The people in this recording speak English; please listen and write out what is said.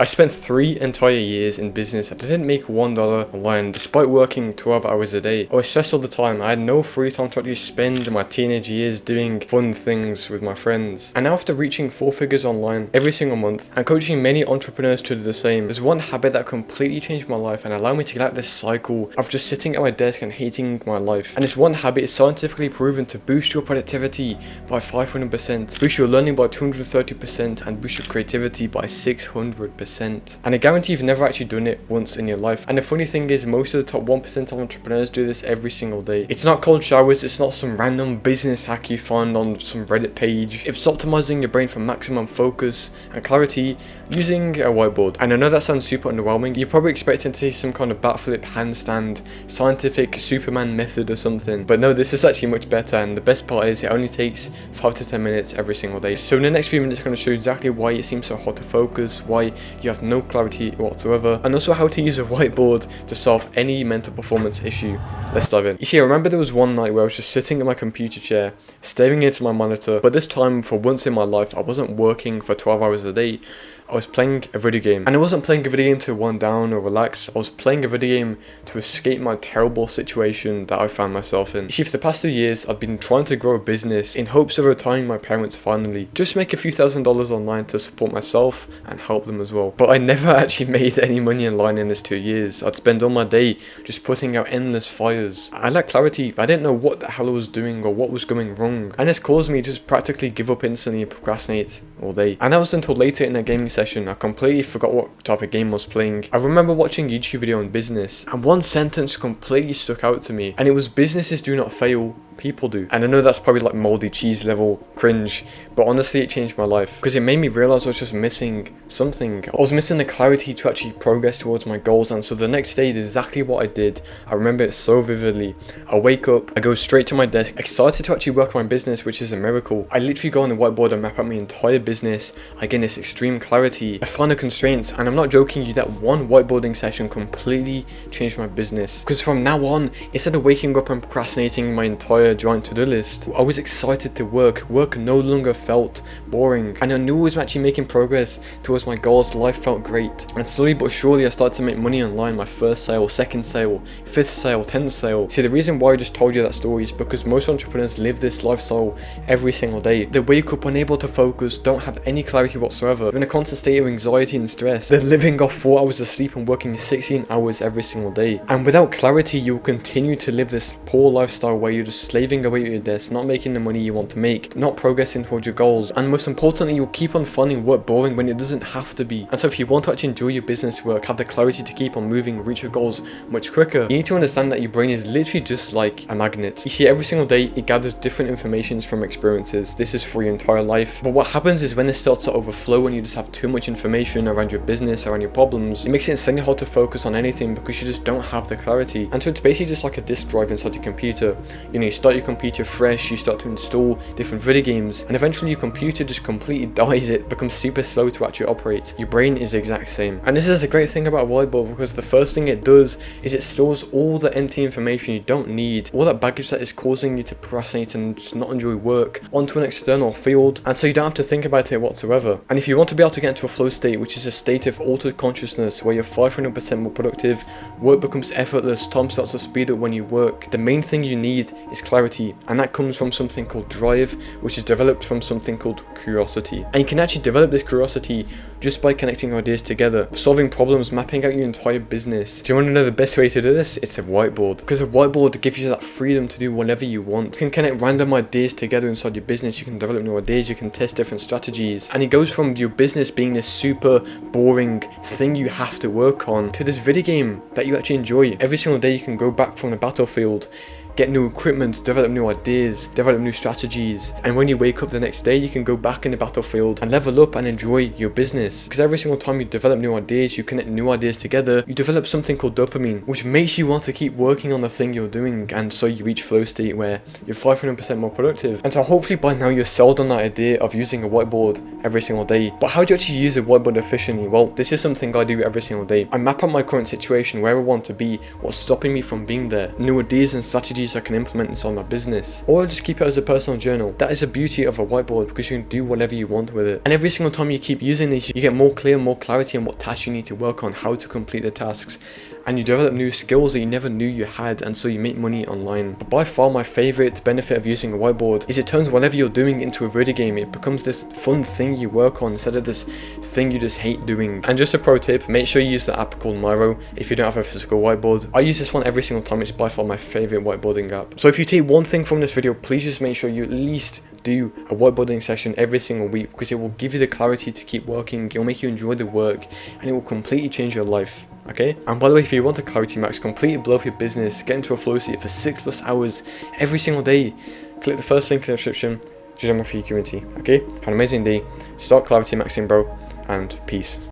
I spent 3 entire years in business and I didn't make $1 online despite working 12 hours a day. I was stressed all the time. I had no free time to actually spend my teenage years doing fun things with my friends. And now after reaching 4 figures online every single month and coaching many entrepreneurs to do the same, there's one habit that completely changed my life and allowed me to get out of this cycle of just sitting at my desk and hating my life. And this one habit is scientifically proven to boost your productivity by 500%, boost your learning by 230%, and boost your creativity by 600%. And I guarantee you've never actually done it once in your life. And the funny thing is, most of the top 1% of entrepreneurs do this every single day. It's not cold showers, it's not some random business hack you find on some Reddit page. It's optimizing your brain for maximum focus and clarity using a whiteboard. And I know that sounds super underwhelming. You're probably expecting to see some kind of backflip, handstand, scientific Superman method or something. But no, this is actually much better, and the best part is it only takes 5 to 10 minutes every single day. So in the next few minutes I'm going to show you exactly why it seems so hard to focus, why you have no clarity whatsoever, and also how to use a whiteboard to solve any mental performance issue. Let's dive in. You see, I remember there was one night where I was just sitting in my computer chair, staring into my monitor, but this time, for once in my life, I wasn't working for 12 hours a day. I was playing a video game, and I wasn't playing a video game to wind down or relax. I was playing a video game to escape my terrible situation that I found myself in. You see, for the past 2 years, I've been trying to grow a business in hopes of retiring my parents finally, just make a few $1,000s online to support myself and help them as well. But I never actually made any money online in this 2 years. I'd spend all my day just putting out endless fires. I lacked clarity. I didn't know what the hell I was doing or what was going wrong, and this caused me to just practically give up instantly and procrastinate all day. And that was until later in a gaming session. I completely forgot what type of game I was playing. I remember watching a YouTube video on business, and one sentence completely stuck out to me, and it was, businesses do not fail, people do. And I know that's probably like moldy cheese level cringe, but honestly it changed my life because it made me realize I was just missing something. I was missing the clarity to actually progress towards my goals. And so the next day, exactly what I did, I remember it so vividly. I wake up, I go straight to my desk, excited to actually work on my business, which is a miracle. I literally go on the whiteboard and map out my entire business. I gain this extreme clarity, I find the constraints, and I'm not joking you, that one whiteboarding session completely changed my business. Because from now on, instead of waking up and procrastinating my entire giant to-do list, I was excited to work. Work no longer felt boring, and I knew I was actually making progress towards my goals. Life felt great, and slowly but surely I started to make money online. My first sale, second sale, 5th sale, 10th sale. See, the reason why I just told you that story is because most entrepreneurs live this lifestyle every single day. They wake up unable to focus, don't have any clarity whatsoever, they're in a constant state of anxiety and stress. They're living off 4 hours of sleep and working 16 hours every single day. And without clarity, you will continue to live this poor lifestyle where you're just slaving away at your desk, not making the money you want to make, not progressing towards your goals, and most importantly, you'll keep on finding work boring when it doesn't have to be. And so if you want to actually enjoy your business work, have the clarity to keep on moving, reach your goals much quicker, you need to understand that your brain is literally just like a magnet. You see, every single day it gathers different information from experiences. This is for your entire life. But what happens is when it starts to overflow and you just have too much information around your business, around your problems, it makes it insanely hard to focus on anything because you just don't have the clarity. And so it's basically just like a disk drive inside your computer. You know, you start your computer fresh, you start to install different video games, and eventually your computer just completely dies. It becomes super slow to actually operate. Your brain is the exact same. And this is the great thing about a whiteboard, because the first thing it does is it stores all the empty information you don't need, all that baggage that is causing you to procrastinate and just not enjoy work, onto an external field, and so you don't have to think about it whatsoever. And if you want to be able to get into a flow state, which is a state of altered consciousness where you're 500% more productive, work becomes effortless, time starts to speed up when you work, the main thing you need is clarity, and that comes from something called drive, which is developed from something called curiosity. And you can actually develop this curiosity just by connecting ideas together, solving problems, mapping out your entire business. Do you want to know the best way to do this? It's a whiteboard, because a whiteboard gives you that freedom to do whatever you want. You can connect random ideas together inside your business, you can develop new ideas, you can test different strategies, and it goes from your business being this super boring thing you have to work on to this video game that you actually enjoy. Every single day you can go back from the battlefield, get new equipment, develop new ideas, develop new strategies, and when you wake up the next day, you can go back in the battlefield and level up and enjoy your business. Because every single time you develop new ideas, you connect new ideas together, you develop something called dopamine, which makes you want to keep working on the thing you're doing, and so you reach flow state where you're 500% more productive. And so hopefully by now you're sold on that idea of using a whiteboard every single day. But how do you actually use a whiteboard efficiently? Well, this is something I do every single day. I map out my current situation, where I want to be, what's stopping me from being there, new ideas and strategies use I can implement this on my business, or I'll just keep it as a personal journal. That is the beauty of a whiteboard, because you can do whatever you want with it. And every single time you keep using these, you get more clear, more clarity on what tasks you need to work on, how to complete the tasks, and you develop new skills that you never knew you had, and so you make money online. But by far my favorite benefit of using a whiteboard is it turns whatever you're doing into a video game. It becomes this fun thing you work on instead of this thing you just hate doing. And just a pro tip, make sure you use the app called Miro if you don't have a physical whiteboard. I use this one every single time. It's by far my favorite whiteboarding app. So if you take one thing from this video, please just make sure you at least do a whiteboarding session every single week, because it will give you the clarity to keep working, it will make you enjoy the work, and it will completely change your life. Okay, and by the way, if you want a clarity max, completely blow up your business, get into a flow state for 6+ hours every single day, click the first link in the description, join my free community. Okay, have an amazing day, start clarity maxing, bro, and peace.